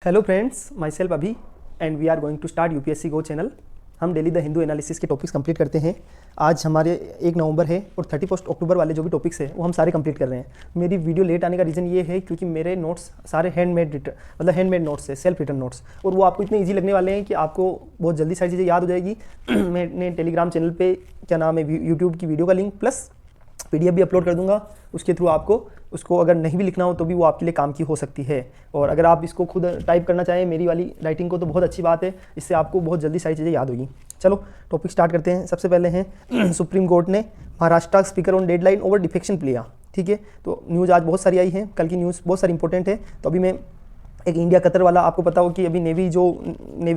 Hello friends, myself Abhi and we are going to start UPSC go channel. हम daily the Hindu analysis के topics complete करते हैं। आज हमारे 1 नवंबर है और 31 अक्टूबर वाले जो भी टॉपिक्स है वो हम सारे कंप्लीट कर रहे हैं। मेरी वीडियो लेट आने का रीज़न ये है क्योंकि मेरे नोट्स सारे हैंडमेड नोट्स है, सेल्फ रिटन नोट्स, और वो आपको इतने ईजी लगने वाले हैं कि आपको बहुत जल्दी सारी चीज़ें याद हो जाएगी। मैंने टेलीग्राम चैनल पे क्या नाम है, यूट्यूब की वीडियो का लिंक प्लस पीडीएफ भी अपलोड कर दूंगा। उसके थ्रू आपको उसको अगर नहीं भी लिखना हो तो भी वो आपके लिए काम की हो सकती है। और अगर आप इसको खुद टाइप करना चाहें मेरी वाली राइटिंग को तो बहुत अच्छी बात है, इससे आपको बहुत जल्दी सारी चीज़ें याद होगी। चलो टॉपिक स्टार्ट करते हैं। सबसे पहले हैं सुप्रीम कोर्ट ने Maharashtra speaker on deadline over defection लिया। ठीक है, तो न्यूज़ आज बहुत सारी आई है, कल की न्यूज़ बहुत सारी इंपॉर्टेंट है। तो अभी मैं एक इंडिया कतर वाला, आपको पता हो कि अभी नेवी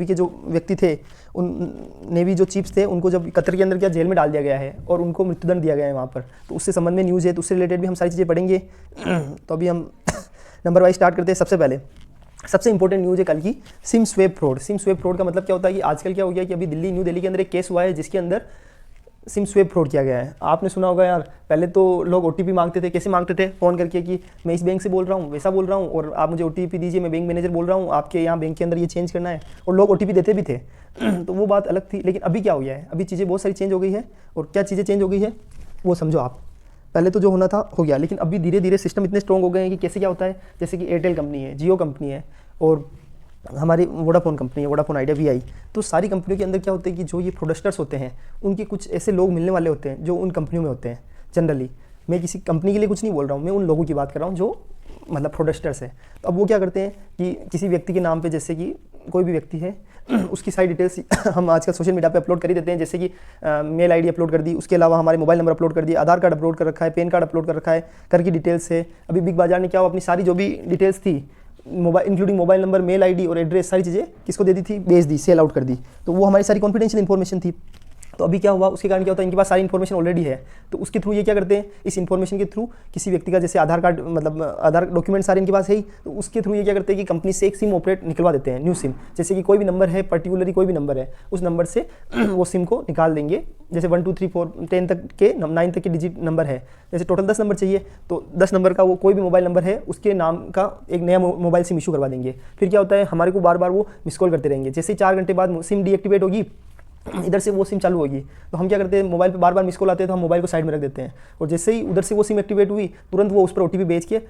के जो व्यक्ति थे, उन नेवी जो चीफ्स थे, उनको जब कतर के अंदर क्या जेल में डाल दिया गया है और उनको मृत्युदंड दिया गया है वहाँ पर, तो उससे संबंध में न्यूज़ है, तो उससे रिलेटेड भी हम सारी चीज़ें पढ़ेंगे। तो अभी हम नंबर वाइज स्टार्ट करते हैं। सबसे पहले सबसे इंपॉर्टेंट न्यूज़ है कल की, SIM swap fraud. SIM swap fraud का मतलब क्या होता है कि आजकल क्या हो गया कि अभी न्यू दिल्ली के अंदर एक केस हुआ है जिसके अंदर सिम स्वेप फ्रॉड किया गया है। आपने सुना होगा यार, पहले तो लोग ओटीपी मांगते थे। कैसे मांगते थे? फ़ोन करके कि मैं इस बैंक से बोल रहा हूँ, वैसा बोल रहा हूँ, और आप मुझे ओटीपी दीजिए, मैं बैंक मैनेजर बोल रहा हूँ, आपके यहाँ बैंक के अंदर ये चेंज करना है, और लोग ओटीपी देते भी थे। तो वो बात अलग थी। लेकिन अभी क्या हो गया है, अभी चीज़ें बहुत सारी चेंज हो गई है। और क्या चीज़ें चेंज हो गई है वो समझो आप। पहले तो जो होना था हो गया, लेकिन अभी धीरे धीरे सिस्टम इतने स्ट्रॉन्ग हो गए हैं कि कैसे क्या होता है, जैसे कि एयरटेल कंपनी है, जियो कंपनी है, और हमारी वोडाफोन कंपनी है, वोडाफोन आइडिया वी आई। तो सारी कंपनियों के अंदर क्या होता है कि जो ये प्रोडक्टर्स होते हैं उनके कुछ ऐसे लोग मिलने वाले होते हैं जो उन कंपनियों में होते हैं। जनरली मैं किसी कंपनी के लिए कुछ नहीं बोल रहा हूँ, मैं उन लोगों की बात कर रहा हूँ जो मतलब प्रोडक्टर्स है। तो अब वो क्या करते हैं कि किसी व्यक्ति के नाम पे, जैसे कि कोई भी व्यक्ति है उसकी सारी डिटेल्स हम आजकल सोशल मीडिया पे अपलोड कर ही देते हैं। जैसे कि मेल आईडी अपलोड कर दी, उसके अलावा हमारे मोबाइल नंबर अपलोड कर दिया, आधार कार्ड अपलोड कर रखा है, पैन कार्ड अपलोड कर रखा है, कर की डिटेल्स है। अभी बिग बाजार ने क्या हुआ, अपनी सारी जो भी डिटेल्स थी, mobile including mobile number, mail ID और एड्रेस, सारी चीज़ें किसको दे दी थी? बेच दी, सेल आउट कर दी। तो वो हमारी सारी कॉन्फिडेंशियल इन्फॉर्मेशन थी। तो अभी क्या हुआ, उसके कारण क्या होता है, इनके पास सारी इन्फॉर्मेशन ऑलरेडी है। तो उसके थ्रू ये क्या करते हैं, इस इन्फॉर्मेशन के थ्रू किसी व्यक्ति का, जैसे आधार कार्ड, मतलब आधार डॉक्यूमेंट सारे इनके पास है ही, तो उसके थ्रू ये क्या करते हैं कि कंपनी से एक सिम ऑपरेट निकलवा देते हैं, न्यू सिम। जैसे कि कोई भी नंबर है, पर्टिकुलरली कोई भी नंबर है, उस नंबर से वो सिम को निकाल देंगे। जैसे 1 2 3 4 10 तक के 9 तक के डिजिट नंबर है, जैसे टोटल 10 नंबर चाहिए, तो 10 नंबर का वो कोई भी मोबाइल नंबर है उसके नाम का एक नया मोबाइल सिम इशू करवा देंगे। फिर क्या होता है, हमारे को बार बार वो मिस कॉल करते रहेंगे। जैसे ही 4 घंटे बाद सिम डीएक्टिवेट होगी, इधर से वो सिम चालू होगी, तो हम क्या करते हैं, मोबाइल पे बार बार मिस कॉल आते हैं तो हम मोबाइल को साइड में रख देते हैं, और जैसे ही उधर से वो सिम एक्टिवेट हुई तुरंत वो उस पर ओटीपी भेज के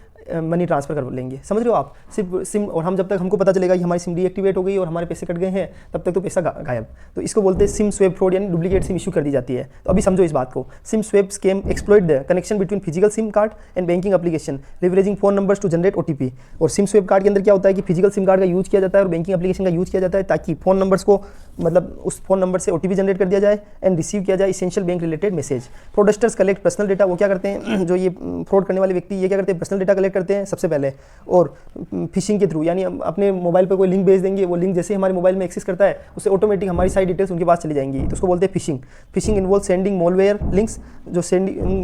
मनी ट्रांसफर कर लेंगे। समझ रहे हो आप? सिर्फ सिम, और हम जब तक हमको पता चलेगा कि हमारी सिम डीएक्टिवेट हो गई और हमारे पैसे कट गए हैं, तब तक तो पैसा गायब। तो इसको बोलते हैं सिम स्वेप फ्रॉड, यानी डुप्लीकेट सिम इशू कर दी जाती है। तो अभी समझो इस बात को। Sim swap scam exploit the connection between physical sim card and banking application leveraging phone numbers to generate OTP. और सिम स्वेप कार्ड के अंदर क्या होता है कि फिजिकल सिम कार्ड का यूज किया जाता है और बैंकिंग एप्लीकेशन का यूज किया जाता है, ताकि फोन नंबर्स को, मतलब उस फोन नंबर से ओटीपी जनरेट कर दिया जाए एंड रिसीव किया जाए essential bank related message. Fraudsters collect personal data. वो क्या करते हैं, जो ये फ्रॉड करने वाले व्यक्ति, ये क्या करते हैं, पर्सनल डेटा कलेक्ट करते हैं सबसे पहले, और फिशिंग के थ्रू, यानी अपने मोबाइल पर कोई लिंक भेज देंगे, वो लिंक जैसे हमारे मोबाइल में एक्सेस करता है उससे ऑटोमेटिक हमारी सारी डिटेल्स उनके पास चली जाएंगी। तो उसको बोलते हैं fishing. Fishing involve sending malware links, जो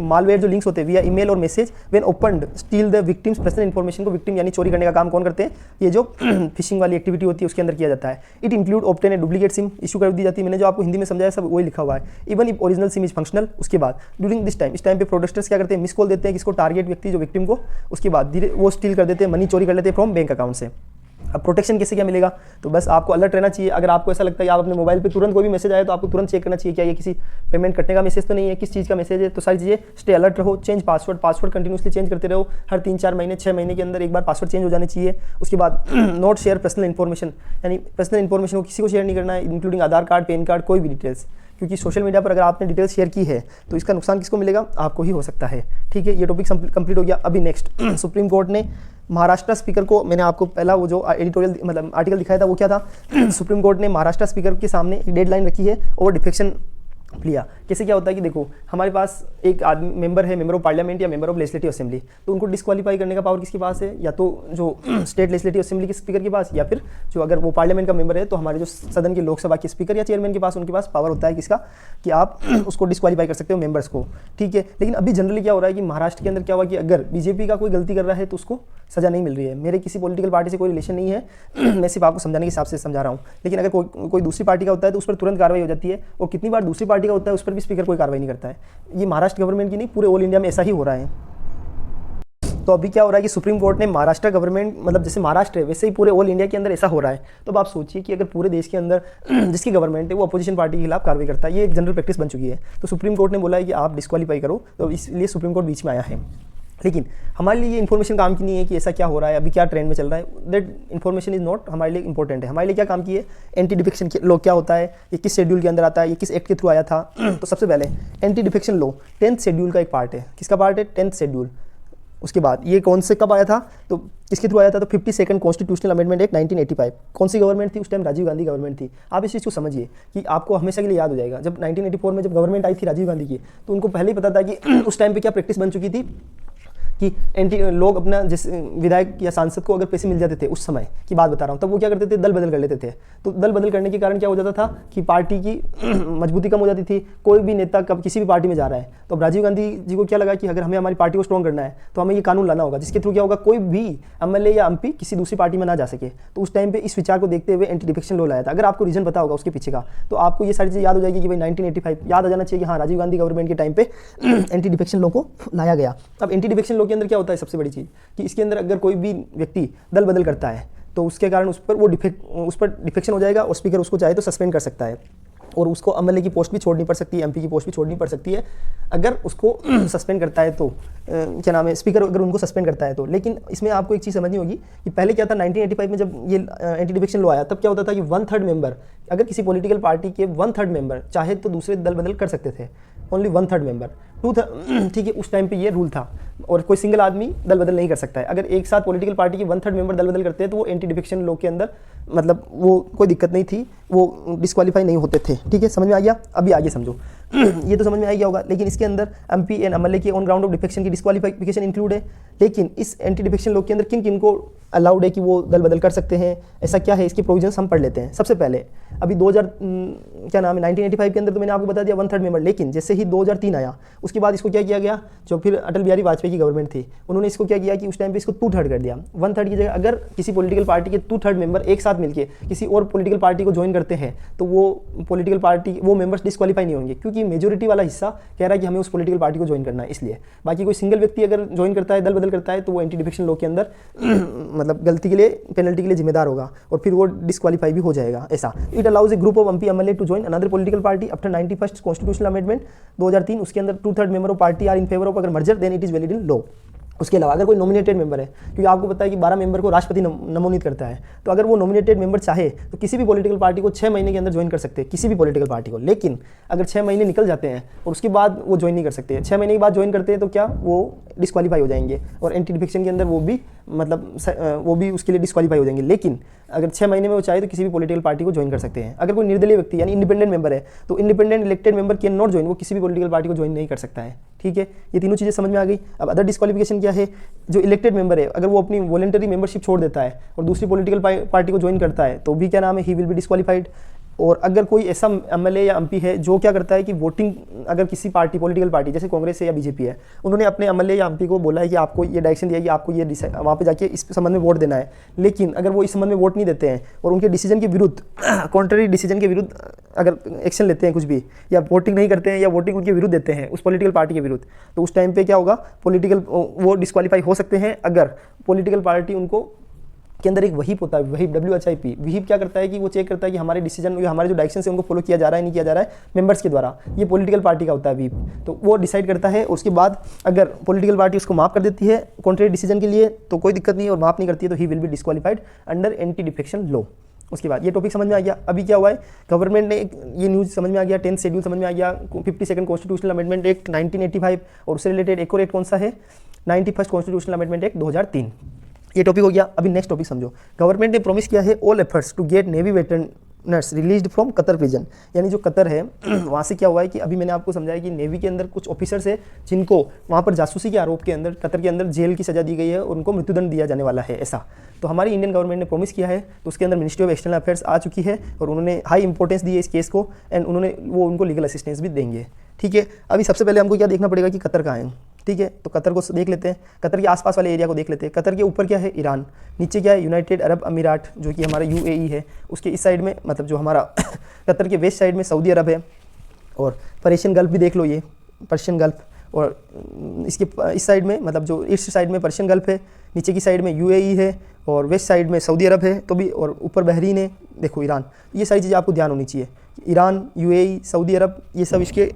मालवेयर जो लिंक्स होते हैं विया ईमेल और message when opened steel the victims personal information. को विक्टिम यानी चोरी करने का काम कौन करते हैं, ये जो फिशिंग वाली एक्टिविटी होती है उसके अंदर किया जाता है। It include obtain a duplicate SIM issue कर दी जाती है। मैंने जो आपको हिंदी में समझाया सब वही लिखा हुआ है। Even if original SIM is functional. उसके बाद ड्यूरिंग दिस टाइम, इस टाइम पे फ्रॉडस्टर्स क्या करते हैं, मिस कॉल देते हैं किसको, टारगेट व्यक्ति जो विक्टिम को। उसके बाद धीरे वो स्टील कर देते हैं, मनी चोरी कर लेते हैं फ्रॉम बैंक अकाउंट से। अब प्रोटेक्शन कैसे क्या मिलेगा, तो बस आपको अलर्ट रहना चाहिए। अगर आपको ऐसा लगता है कि आप अपने मोबाइल पे तुरंत कोई भी मैसेज आए तो आपको तुरंत चेक करना चाहिए क्या ये किसी पेमेंट कटने का मैसेज तो नहीं है, किस चीज़ का मैसेज है। तो सारी चीज़ें स्टे अलर्ट रहो। चेंज पासवर्ड कंटिन्यूसली चेंज करते रहो। हर 3-4 महीने 6 महीने के अंदर एक बार पासवर्ड चेंज हो जाने चाहिए। उसके बाद नॉट शेयर पर्सनल इन्फॉर्मेशन, यानी पर्सनल इन्फॉर्मेशन को किसी को शेयर नहीं करना है, इंक्लूडिंग आधार कार्ड, पैन कार्ड, कोई भी डिटेल्स। क्योंकि सोशल मीडिया पर अगर आपने डिटेल्स शेयर की है तो इसका नुकसान किसको मिलेगा, आपको ही हो सकता है। ठीक है, ये टॉपिक कंप्लीट हो गया। अभी नेक्स्ट, सुप्रीम कोर्ट ने महाराष्ट्र स्पीकर को, मैंने आपको पहला वो जो एडिटोरियल मतलब आर्टिकल दिखाया था वो क्या था, सुप्रीम कोर्ट ने महाराष्ट्र स्पीकर के सामने एक डेडलाइन रखी है ओवर डिफेक्शन लिया। कैसे क्या होता है कि देखो, हमारे पास एक आदमी मेंबर है, मेंबर ऑफ पार्लियामेंट या मेंबर ऑफ लेजिस्लेटिव असेंबली, तो उनको डिस्क्वालीफाई करने का पावर किसके पास है, या तो जो स्टेट लेजिस्लेटिव असेंबली के स्पीकर के पास, या फिर जो अगर वो पार्लियामेंट का मेंबर है तो हमारे जो सदन के लोकसभा के स्पीकर या चेयरमैन के पास, उनके पास पावर होता है किसका, कि आप उसको डिस्क्वालीफाई कर सकते हो मेंबर्स को। ठीक है, लेकिन अभी जनरली क्या हो रहा है कि महाराष्ट्र के अंदर क्या हुआ कि अगर बीजेपी का कोई गलती कर रहा है तो उसको सजा नहीं मिल रही है। मेरे किसी पॉलिटिकल पार्टी से कोई रिलेशन नहीं है, मैं सिर्फ आपको समझाने के हिसाब से समझा रहा हूँ। लेकिन अगर कोई दूसरी पार्टी का होता है तो उस पर तुरंत कार्रवाई हो जाती है, और कितनी बार दूसरी पार्टी का होता है उस पर भी स्पीकर कोई कार्रवाई नहीं करता है। ये महाराष्ट्र गवर्नमेंट की नहीं, पूरे ऑल इंडिया में ऐसा ही हो रहा है। तो अभी क्या हो रहा है कि सुप्रीम कोर्ट ने महाराष्ट्र गवर्नमेंट, मतलब जैसे महाराष्ट्र है वैसे ही पूरे ऑल इंडिया के अंदर ऐसा हो रहा है। तो अब आप सोचिए कि अगर पूरे देश के अंदर जिसकी गवर्नमेंट है वो अपोजिशन पार्टी के खिलाफ कार्रवाई करता है, ये एक जनरल प्रैक्टिस बन चुकी है। तो सुप्रीम कोर्ट ने बोला है कि आप डिस्क्वालीफाई करो, तो इसलिए सुप्रीम कोर्ट बीच में आया है। लेकिन हमारे लिए ये इन्फॉर्मेशन काम की नहीं है कि ऐसा क्या हो रहा है, अभी क्या ट्रेंड में चल रहा है। दैट इन्फॉर्मेशन इज नॉट हमारे लिए इंपॉर्टेंट है। हमारे लिए क्या काम की है, एंटी डिफेक्शन लॉ क्या होता है, ये किस शेड्यूल के अंदर आता है, ये किस एक्ट के थ्रू आया था। तो सबसे पहले anti defection law 10th schedule का एक पार्ट है। किसका पार्ट है, 10th शेड्यूल। उसके बाद ये कौन से कब आया था, तो किसके थ्रू आया था, तो 52nd कॉन्स्टिट्यूशनल अमेंडमेंट एक्ट 1985। कौन सी गवर्नमेंट थी उस टाइम, राजीव गांधी गवर्नमेंट थी। आप इस चीज़ को समझिए कि आपको हमेशा के लिए याद हो जाएगा, जब 1984 में जब गवर्नमेंट आई थी राजीव गांधी की, तो उनको पहले ही पता था कि उस टाइम पे क्या प्रैक्टिस बन चुकी थी कि लोग अपना जिस विधायक या सांसद को अगर पैसे मिल जाते थे, उस समय की बात बता रहा हूँ, तब वो क्या करते थे, दल बदल कर लेते थे। तो दल बदल करने के कारण क्या हो जाता था कि पार्टी की मजबूती कम हो जाती थी। कोई भी नेता कब किसी भी पार्टी में जा रहा है, तो अब राजीव गांधी जी को क्या लगा कि अगर हमें हमारी पार्टी को स्ट्रॉन्ग करना है तो हमें ये कानून लाना होगा जिसके थ्रू क्या होगा, कोई भी एमएलए या एमपी किसी दूसरी पार्टी में ना जा सके। तो उस टाइम पे इस विचार को देखते हुए एंटी डिफेक्शन लॉ लाया था। अगर आपको रीजन पता होगा उसके पीछे का, तो आपको ये सारी चीज़ याद हो जाएगी कि भाई 1985 याद आ जाना चाहिए कि हाँ, राजीव गांधी गवर्नमेंट के टाइम पे एंटी डिफेक्शन लॉ को लाया गया। अब एंटी डिफेक्शन लॉ के अंदर क्या होता है, सबसे बड़ी चीज़ कि इसके अंदर अगर कोई भी व्यक्ति दल बदल करता है तो उसके कारण उस पर डिफेक्शन हो जाएगा और स्पीकर उसको चाहे तो सस्पेंड कर सकता है, और उसको एमएलए की पोस्ट भी छोड़नी पड़ सकती है, एमपी की पोस्ट भी छोड़नी पड़ सकती है अगर उसको सस्पेंड करता है तो क्या नाम है, स्पीकर अगर उनको सस्पेंड करता है तो। लेकिन इसमें आपको एक चीज़ समझनी होगी कि पहले क्या था, 1985 में जब ये एंटी डिफेक्शन लॉ आया, तब क्या होता था कि 1/3 मेंबर, अगर किसी पॉलिटिकल पार्टी के 1/3 मेंबर चाहे तो दूसरे दल बदल कर सकते थे, ओनली 1/3 मेंबर, ठीक है, उस टाइम पे ये रूल था। और कोई सिंगल आदमी दल बदल नहीं कर सकता है। अगर एक साथ पॉलिटिकल पार्टी के 1/3 मेंबर दल बदल करते हैं तो वो एंटी डिफेक्शन लॉ के अंदर, मतलब वो कोई दिक्कत नहीं थी, वो डिस्क्वालीफाई नहीं होते थे। ठीक है, समझ में आ गया। अभी आगे समझो ये तो समझ में आ गया होगा। लेकिन इसके अंदर एमपी एंड एमएलए के ऑन ग्राउंड ऑफ डिफेक्शन की डिस्क्वालिफिकेशन इंक्लूड है। लेकिन इस एंटी डिफेक्शन लॉ के अंदर किन किन को अलाउड है कि वो दल बदल कर सकते हैं, ऐसा क्या है, इसके प्रोविजंस हम पढ़ लेते हैं। सबसे पहले अभी 1985 के अंदर तो मैंने आपको बता दिया 1/3 मेंबर। लेकिन जैसे ही 2003 आया, उसके बाद इसको क्या किया गया, जो फिर अटल बिहारी वाजपेयी की गवर्नमेंट थी, उन्होंने इसको क्या किया कि उस टाइम पे इसको 2/3 कर दिया। 1/3 की जगह अगर किसी पॉलिटिकल पार्टी के 2/3 मेंबर एक साथ मिलकर किसी और पॉलिटिकल पार्टी को ज्वाइन करते हैं तो वो पॉलिटिकल पार्टी, वो मेंबर्स डिस्क्वालीफाई नहीं होंगे, क्योंकि मेजोरिटी वाला हिस्सा कह रहा है कि हमें उस पॉलिटिकल पार्टी को ज्वाइन करना है। इसलिए बाकी कोई सिंगल व्यक्ति अगर ज्वाइन करता है, दल बदल करता है, तो वो एंटी डिफेक्शन लॉ के अंदर मतलब गलती के लिए, पेनल्टी के लिए जिम्मेदार होगा और फिर वो डिस्क्वालीफाई भी हो जाएगा। ऐसा it allows a group of MP MLA to join another political party after 91st constitutional amendment 2003। उसके अंदर 2/3 member of party are in favour of अगर merger then it is valid in law. उसके अलावा अगर कोई नॉमिनेटेड मेंबर है, क्योंकि आपको पता है कि 12 मेंबर को राष्ट्रपति नमोनित करता है, तो अगर वो नॉमिनेटेड मेंबर चाहे तो किसी भी पॉलिटिकल पार्टी को 6 महीने के अंदर ज्वाइन कर सकते हैं, किसी भी पॉलिटिकल पार्टी को। लेकिन अगर 6 महीने निकल जाते हैं और उसके बाद वो ज्वाइन नहीं कर सकते, 6 महीने के बाद ज्वाइन करते हैं तो क्या वो डिस्क्वालीफाई हो जाएंगे और एंटी डिफेक्शन के अंदर वो भी मतलब वो भी उसके लिए डिस्क्वालीफाई हो जाएंगे। लेकिन अगर 6 महीने में वो चाहे तो किसी भी पॉलिटिकल पार्टी को ज्वाइन कर सकते हैं। अगर कोई निर्दलीय व्यक्ति यानी इंडिपेंडेंट मेंबर है तो independent elected member can not join, वो किसी भी पॉलिटिकल पार्टी को ज्वाइन नहीं कर सकता है। ठीक है, ये तीनों चीज़ें समझ में आ गई। अब अदर डिस्क्वालिफिकेशन क्या है, जो इलेक्टेड मेंबर है अगर वो अपनी वॉलंटरी मेंबरशिप छोड़ देता है और दूसरी पॉलिटिकल पार्टी को ज्वाइन करता है तो भी क्या नाम है, ही विल बी डिस्क्वालीफाइड। और अगर कोई ऐसा एमएलए या एमपी है जो क्या करता है कि वोटिंग, अगर किसी पार्टी पॉलिटिकल पार्टी जैसे कांग्रेस है या बीजेपी है, उन्होंने अपने एमएलए या एमपी को बोला है कि आपको ये डायरेक्शन दिया है कि आपको ये वहाँ पे जाके इस संबंध में वोट देना है, लेकिन अगर वो इस संबंध में वोट नहीं देते हैं और उनके डिसीजन के विरुद्ध, कॉन्ट्ररी डिसीजन के विरुद्ध अगर एक्शन लेते हैं कुछ भी, या वोटिंग नहीं करते हैं या वोटिंग उनके विरुद्ध देते हैं उस पॉलिटिकल पार्टी के विरुद्ध, तो उस टाइम पे क्या होगा, वो डिस्क्वालीफाई हो सकते हैं अगर पॉलिटिकल पार्टी उनको के अंदर एक वहीप होता है, वहीप WHIP। वहीप क्या करता है कि वो चेक करता है कि हमारे डिसीजन, हमारे जो डायरेक्शन से उनको फॉलो किया जा रहा है नहीं किया जा रहा है मेंबर्स के द्वारा। ये पॉलिटिकल पार्टी का होता है वहीप, तो वो डिसाइड करता है। उसके बाद अगर पॉलिटिकल पार्टी उसको माफ कर देती है कॉन्ट्रेरी डिसीजन के लिए तो कोई दिक्कत नहीं है, और माफ नहीं करती है तो he will be disqualified under anti defection law. उसके बाद ये टॉपिक समझ में आ गया। अभी क्या हुआ है, गवर्नमेंट ने ये न्यूज़ समझ में आ गया, 10th शेड्यूल समझ में आ गया, 52nd कॉन्स्टिट्यूशनल अमेंडमेंट एक्ट 1985 और उससे रिलेटेड एक और एक्ट कौन सा है, 91st कॉन्स्टिट्यूशनल अमेंडमेंट एक्ट 2003। ये टॉपिक हो गया। अभी नेक्स्ट टॉपिक समझो। गवर्नमेंट ने प्रॉमिस किया है all efforts to get navy veterans released from Qatar prison, यानी जो कतर है वहाँ से क्या हुआ है कि अभी मैंने आपको समझाया कि नेवी के अंदर कुछ ऑफिसर्स है जिनको वहाँ पर जासूसी के आरोप के अंदर कतर के अंदर जेल की सजा दी गई है और उनको मृत्युदंड दिया जाने वाला है। ऐसा तो हमारी इंडियन गवर्नमेंट ने प्रॉमिस किया है, तो उसके अंदर मिनिस्ट्री ऑफ एक्सटर्नल अफेयर्स आ चुकी है और उन्होंने हाई इंपॉर्टेंस दी है इस केस को, एंड वो उनको लीगल असिस्टेंस भी देंगे। ठीक है, अभी सबसे पहले हमको क्या देखना पड़ेगा कि कतर कहाँ है। ठीक है, तो कतर को देख लेते हैं, कतर के आसपास वाले एरिया को देख लेते हैं। कतर के ऊपर क्या है, ईरान, नीचे क्या है, यूनाइटेड अरब अमीरात जो कि हमारा UAE है, उसके इस साइड में मतलब जो हमारा कतर के वेस्ट साइड में सऊदी अरब है, और पर्शियन गल्फ भी देख लो, ये पर्शियन गल्फ, और इसके इस साइड में मतलब जो ईस्ट साइड में पर्शियन गल्फ है, नीचे की साइड में यूएई है और वेस्ट साइड में सऊदी अरब है, तो भी और ऊपर बहरीन है, देखो ईरान। ये सारी चीज़ें आपको ध्यान होनी चाहिए। ईरान, यूएई, सऊदी अरब, ये सब इसके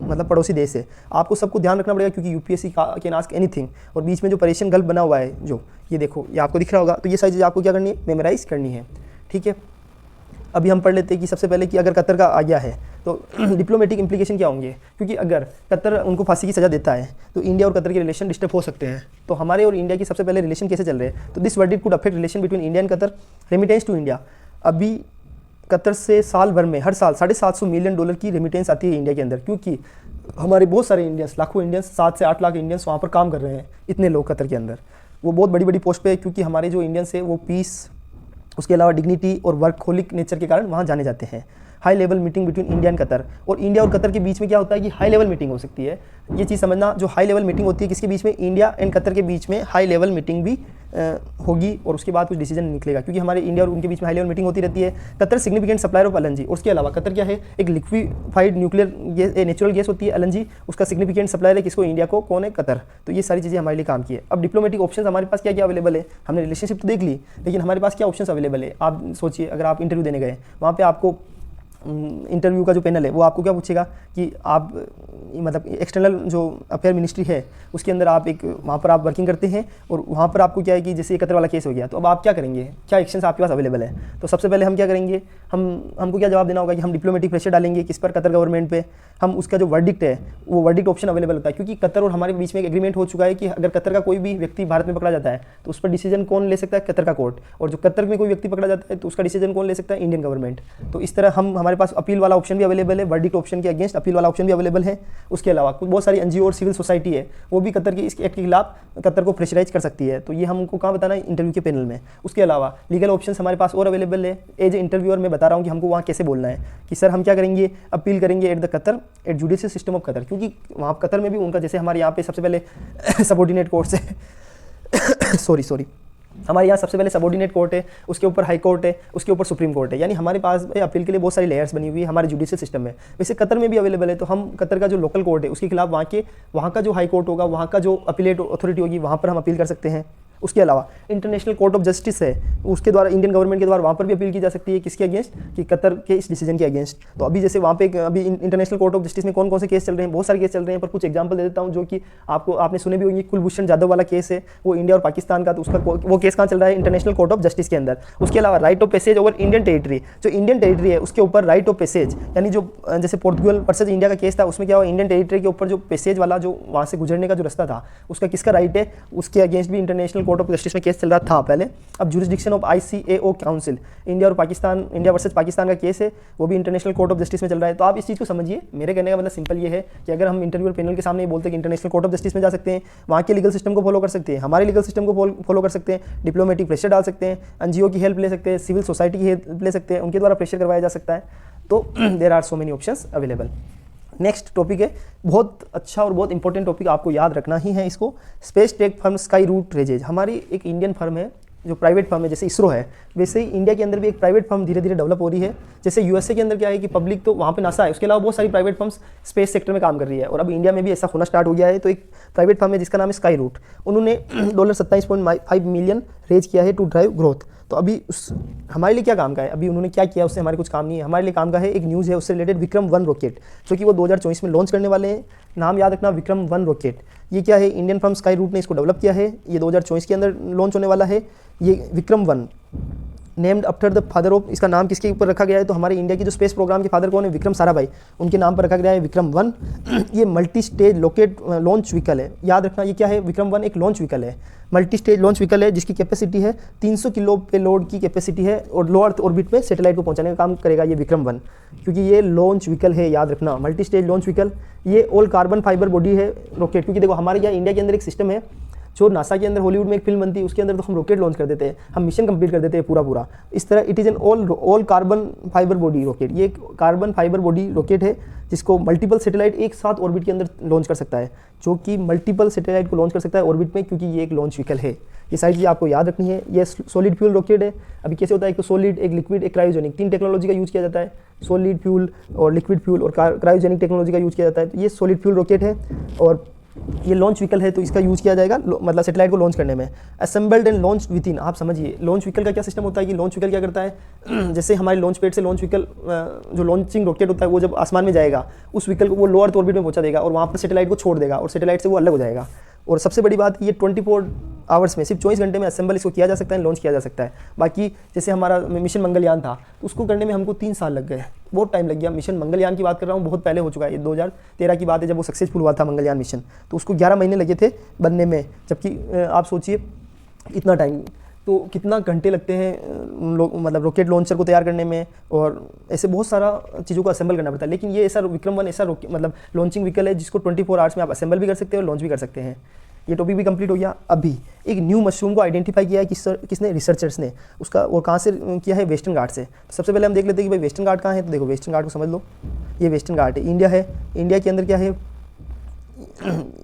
मतलब पड़ोसी देश है। आपको सबको ध्यान रखना पड़ेगा क्योंकि यूपीएससी कैन आस्क एनीथिंग। और बीच में जो पर्शियन गल्फ बना हुआ है, जो ये देखो, ये आपको दिख रहा होगा, तो ये सारी चीज़ें आपको क्या करनी है, मेमोराइज करनी है, ठीक है। अभी हम पढ़ लेते हैं कि सबसे पहले कि अगर कतर का आ गया है तो डिप्लोमेटिक इम्प्लीकेशन क्या होंगे, क्योंकि अगर कतर उनको फांसी की सज़ा देता है तो इंडिया और कतर के रिलेशन डिस्टर्ब हो सकते हैं। तो हमारे और इंडिया की सबसे पहले रिलेशन कैसे चल रहे हैं, तो this verdict could affect relation between India and Qatar. Remittance to India, अभी कतर से साल भर में हर साल $750 मिलियन की रेमिटेंस आती है इंडिया के अंदर, क्योंकि हमारे बहुत सारे इंडियंस, लाखों इंडियंस, 7 से 8 लाख इंडियंस वहाँ पर काम कर रहे हैं। इतने लोग कतर के अंदर, वो बहुत बड़ी बड़ी पोस्ट पे है, क्योंकि हमारे जो इंडियंस है वो पीस, उसके अलावा डिग्निटी और वर्कहोलिक नेचर के कारण वहाँ जाने जाते हैं। High level meeting between India and Qatar, और इंडिया और कतर के बीच में क्या होता है कि हाई लेवल मीटिंग हो सकती है। ये चीज़ समझना, जो हाई लेवल मीटिंग होती है किसके बीच में, इंडिया एंड कतर के बीच में हाई लेवल मीटिंग भी होगी और उसके बाद कुछ डिसीजन निकलेगा, क्योंकि हमारे इंडिया और उनके बीच में हाई लेवल मीटिंग होती रहती है। Qatar significant supplier of LNG, उसके अलावा कतर क्या है, एक liquefied nuclear gas, natural gas होती है एलएनजी, उसका सिग्निफिकेंट सप्लायर है किसको, इंडिया को। कौन है, कतर। तो ये सारी चीज़ें हमारे लिए काम की है। अब डिप्लोमेटिक ऑप्शन हमारे पास क्या क्या अवेलेबल है, हमने रिलेशनशिप तो देख ली, लेकिन हमारे पास क्या ऑप्शन अवेलेबल है। आप सोचिए, अगर आप इंटरव्यू देने गए, वहाँ पर आपको इंटरव्यू का जो पैनल है वो आपको क्या पूछेगा कि आप मतलब एक्सटर्नल जो अफेयर मिनिस्ट्री है उसके अंदर आप एक वहाँ पर आप वर्किंग करते हैं, और वहाँ पर आपको क्या है कि जैसे कतर वाला केस हो गया, तो अब आप क्या करेंगे, क्या एक्शंस आपके पास अवेलेबल है। तो सबसे पहले हम क्या करेंगे, हमको क्या जवाब देना होगा कि हम डिप्लोमेटिक प्रेशर डालेंगे किस पर, कतर गवर्नमेंट पे। हम उसका जो वर्डिक्ट है वो वर्डिक्ट ऑप्शन अवेलेबल होता है, क्योंकि कतर और हमारे बीच में एक एग्रीमेंट हो चुका है कि अगर कतर का कोई भी व्यक्ति भारत में पकड़ा जाता है तो उस पर डिसीजन कौन ले सकता है, कतर का कोर्ट। और जो कतर में कोई व्यक्ति पकड़ा जाता है तो उसका डिसीजन कौन ले सकता है, इंडियन गवर्नमेंट। तो इस तरह हमारे पास अपील वाला ऑप्शन भी अवेलेबल है, वर्डिक्ट ऑप्शन के अगेंस्ट अपील वाला ऑप्शन भी अवेलेबल है। उसके अलावा कुछ बहुत सारी एनजीओ और सिविल सोसाइटी है, वो भी कतर के इस एक्ट के खिलाफ कतर को प्रेशराइज कर सकती है। तो ये हमको कहाँ बताना है, इंटरव्यू के पैनल में। उसके अलावा लीगल ऑप्शन हमारे पास और अवेलेबल है। एज ए इंटरव्यूअर मैं बता रहा हूँ कि हमको वहाँ कैसे बोलना है कि सर हम क्या करेंगे, अपील करेंगे at the Qatar, at judicial system of Qatar, क्योंकि वहाँ कतर में भी उनका, जैसे हमारे यहाँ पे सबसे पहले सबॉर्डिनेट कोर्ट है सॉरी हमारे यहाँ सबसे पहले सबॉर्डिनेट कोर्ट है, उसके ऊपर हाई कोर्ट है, उसके ऊपर सुप्रीम कोर्ट है, यानी हमारे पास अपील के लिए बहुत सारी लेयर्स बनी हुई है हमारे जुडिशियल सिस्टम में। वैसे कतर में भी अवेलेबल है, तो हम कतर का जो लोकल कोर्ट है उसके खिलाफ वहाँ का जो हाई कोर्ट होगा, वहाँ का जो अपीलेट अथॉरिटी होगी, वहाँ पर हम अपील कर सकते हैं। उसके अलावा इंटरनेशनल कोर्ट ऑफ जस्टिस है, उसके द्वारा इंडियन गवर्नमेंट के द्वारा वहाँ पर भी अपील की जा सकती है, किसके अगेंस्ट, कि कतर के इस डिसीजन के अगेंस्ट। तो अभी जैसे वहाँ पे अभी इंटरनेशनल कोर्ट ऑफ जस्टिस में कौन कौन से केस चल रहे हैं, बहुत सारे केस चल रहे हैं, पर कुछ एग्जांपल दे देता हूँ जो कि आपने सुने भी होंगे। कुलभूषण जाधव वाला केस है, वो इंडिया और पाकिस्तान का, तो उसका वो केस कहाँ चल रहा है, इंटरनेशनल कोर्ट ऑफ जस्टिस के अंदर। उसके अलावा right of passage over Indian territory, जो इंडियन टेरिटरी है उसके ऊपर राइट ऑफ पैसेज, यानी जो जैसे पोर्तुगल वर्सेज इंडिया का केस था, उसमें क्या हुआ, इंडियन टेरिटरी के ऊपर जो पैसेज वाला जो वहाँ से गुजरने का जो रास्ता था उसका किसका राइट है, उसके अगेंस्ट भी इंटरनेशनल कोर्ट ऑफ जस्टिस में केस चल रहा था पहले। अब jurisdiction of ICAO council, India और पाकिस्तान, इंडिया वर्सेस पाकिस्तान का केस है, वो भी इंटरनेशनल कोर्ट ऑफ जस्टिस में चल रहा है। तो आप इस चीज़ को समझिए, मेरे कहने का मतलब सिंपल ये है कि अगर हम इंटरव्यूअर पैनल के सामने बोलते हैं कि इंटरनेशनल कोर्ट ऑफ जस्टिस में जा सकते हैं, वहाँ के लीगल सिस्टम को फॉलो कर सकते हैं, हमारे लीगल सिस्टम को फॉलो कर सकते हैं, डिप्लोमेटिक प्रेशर डाल सकते हैं, एनजीओ की हेल्प ले सकते हैं, सिविल सोसाइटी की हेल्प ले सकते हैं, उनके द्वारा प्रेशर करवाया जा सकता है। तो there are so many options available. Next topic है बहुत अच्छा और बहुत इंपॉर्टेंट टॉपिक, आपको याद रखना ही है इसको। Space tech firm Skyroot raises, हमारी एक इंडियन फर्म है जो प्राइवेट फर्म है, जैसे इसरो है, वैसे ही इंडिया के अंदर भी एक प्राइवेट फर्म धीरे धीरे डेवलप हो रही है। जैसे यूएसए के अंदर क्या है कि पब्लिक, तो वहाँ पे नासा है, उसके अलावा बहुत सारी प्राइवेट फर्म्स स्पेस सेक्टर में काम कर रही है, और अब इंडिया में भी ऐसा होना स्टार्ट हो गया है। तो एक प्राइवेट फर्म है जिसका नाम है स्काई रूट, उन्होंने $27.5 मिलियन रेज किया है टू ड्राइव ग्रोथ। तो अभी हमारे लिए क्या काम का है, अभी उन्होंने क्या किया उससे हमारे कुछ काम नहीं है, हमारे लिए काम का है एक न्यूज़ है उससे रिलेटेड, विक्रम-1 रॉकेट, जो कि वो 2024 में लॉन्च करने वाले हैं। नाम याद रखना, विक्रम-1 रॉकेट। ये क्या है, इंडियन फर्म स्काई रूट ने इसको डेवलप किया है, ये 2024 के अंदर लॉन्च होने वाला है। ये विक्रम-1 named after the father of, इसका नाम किसके ऊपर रखा गया है, तो हमारे इंडिया की जो स्पेस प्रोग्राम के फादर कौन है, विक्रम साराभाई, उनके नाम पर रखा गया है विक्रम-1। ये multi stage locket launch vehicle है, याद रखना ये क्या है, विक्रम-1 एक लॉन्च व्हीकल है, मल्टी स्टेज लॉन्च व्हीकल है, जिसकी कैपेसिटी है 300 किलो पेलोड की कैपेसिटी है, और लो अर्थ ऑर्बिट में सैटेलाइट को पहुंचाने का काम करेगा ये विक्रम-1, क्योंकि ये लॉन्च व्हीकल है, याद रखना, मल्टी स्टेज लॉन्च व्हीकल। ये ऑल कार्बन फाइबर बॉडी है रॉकेट, क्योंकि देखो हमारे यहाँ इंडिया के अंदर एक सिस्टम है जो नासा के अंदर हॉलीवुड में एक फिल्म बनती है उसके अंदर तो हम रॉकेट लॉन्च कर देते हैं, हम मिशन कंप्लीट कर देते हैं पूरा। इस तरह it is an all carbon fibre body rocket. ये एक कार्बन फाइबर बॉडी रॉकेट है जिसको मल्टीपल सैटेलाइट एक साथ ऑर्बिट के अंदर लॉन्च कर सकता है, जो कि मल्टीपल सैटेलाइट को लॉन्च कर सकता है ऑर्बिट में, क्योंकि ये एक लॉन्च व्हीकल है। ये सारी चीज़ें आपको याद रखनी है। ये सॉलिड फ्यूल रॉकेट है। अभी कैसे होता है, एक तो सॉलिड, एक लिक्विड, एक क्रायोजेनिक, 3 टेक्नोलॉजी का यूज़ किया जाता है, सॉलिड फ्यूल और लिक्विड फ्यूल और क्रायोजेनिक टेक्नोलॉजी का यूज़ किया जाता है। तो ये सॉलिड फ्यूल रॉकेट है और ये लॉन्च व्हीकल है, तो इसका यूज़ किया जाएगा मतलब सैटेलाइट को लॉन्च करने में। Assembled and launch with in, आप समझिए लॉन्च व्हीकल का क्या सिस्टम होता है कि लॉन्च व्हीकल क्या करता है, जैसे हमारे लॉन्च पैड से लॉन्च व्हीकल जो लॉन्चिंग रॉकेट होता है वो जब आसमान में जाएगा उस व्हीकल को वो लो अर्थ ऑर्बिट में पहुंचा देगा और वहाँ पर सैटेलाइट को छोड़ देगा और सैटेलाइट से वो अलग हो जाएगा। और सबसे बड़ी बात, ये 24 आवर्स में, सिर्फ 24 घंटे में असेंबल इसको किया जा सकता है, लॉन्च किया जा सकता है। बाकी जैसे हमारा मिशन मंगलयान था तो उसको करने में हमको 3 साल लग गए, बहुत टाइम लग गया। मिशन मंगलयान की बात कर रहा हूँ, बहुत पहले हो चुका है, ये 2013 की बात है जब वो सक्सेसफुल हुआ था मंगलयान मिशन, तो उसको 11 महीने लगे थे बनने में। जबकि आप सोचिए इतना टाइम, तो कितना घंटे लगते हैं मतलब रॉकेट लॉन्चर को तैयार करने में, और ऐसे बहुत सारा चीज़ों को असेंबल करना पड़ता है। लेकिन ये ऐसा विक्रम 1 ऐसा मतलब लॉन्चिंग व्हीकल है जिसको 24 आवर्स में आप असेंबल भी कर सकते हैं और लॉन्च भी कर सकते हैं। ये टॉपिक भी कंप्लीट हो गया। अभी एक न्यू मशरूम को आइडेंटिफाई किया है किसने, रिसर्चर्स ने, उसका और कहाँ से किया है, वेस्टर्न घाट से। तो सबसे पहले हम देख लेते हैं कि भाई वेस्टर्न घाट कहाँ है। तो देखो वेस्टर्न घाट को समझ लो, ये वेस्टर्न घाट है, इंडिया है। इंडिया के अंदर क्या है,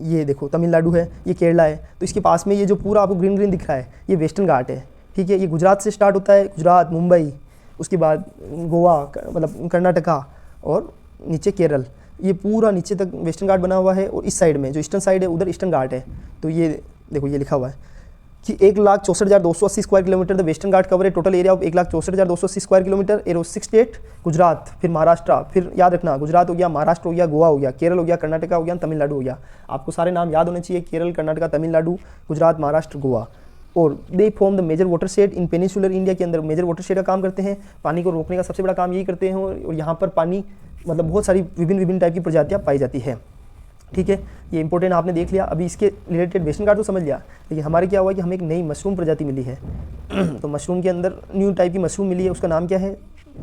ये देखो तमिलनाडु है, ये केरला है। तो इसके पास में ये जो पूरा आपको ग्रीन ग्रीन दिख रहा है ये वेस्टर्न घाट है, ठीक है। ये गुजरात से स्टार्ट होता है, गुजरात, मुंबई, उसके बाद गोवा मतलब कर्नाटका और नीचे केरल, ये पूरा नीचे तक वेस्टर्न घाट बना हुआ है। और इस साइड में जो ईस्टर्न साइड है उधर ईस्टर्न घाट है। तो ये देखो ये लिखा हुआ है कि 1,64,280 square kilometre the western Ghat cover है, total area of 1,64,280 square kilometre. एरो 6 स्टेट, गुजरात, फिर महाराष्ट्र, फिर याद रखना गुजरात हो गया, महाराष्ट्र हो गया, गोवा हो गया, केरल हो गया, कर्नाटका हो गया, तमिलनाडु हो गया। आपको सारे नाम याद होने चाहिए, केरल, कर्नाटका, तमिलनाडु, गुजरात, महाराष्ट्र, गोवा। और they form the major watershed in peninsular India के अंदर मेजर वाटर शेड का काम करते हैं, पानी को रोकने का सबसे बड़ा काम यही करते हैं। और यहाँ पर पानी मतलब बहुत सारी विभिन्न टाइप की प्रजातियाँ पाई जाती है, ठीक है। ये इंपॉर्टेंट आपने देख लिया। अभी इसके रिलेटेड वेस्टर्न घाट तो समझ लिया, लेकिन हमारे क्या हुआ कि हमें एक नई मशरूम प्रजाति मिली है। तो मशरूम के अंदर न्यू टाइप की मशरूम मिली है, उसका नाम क्या है,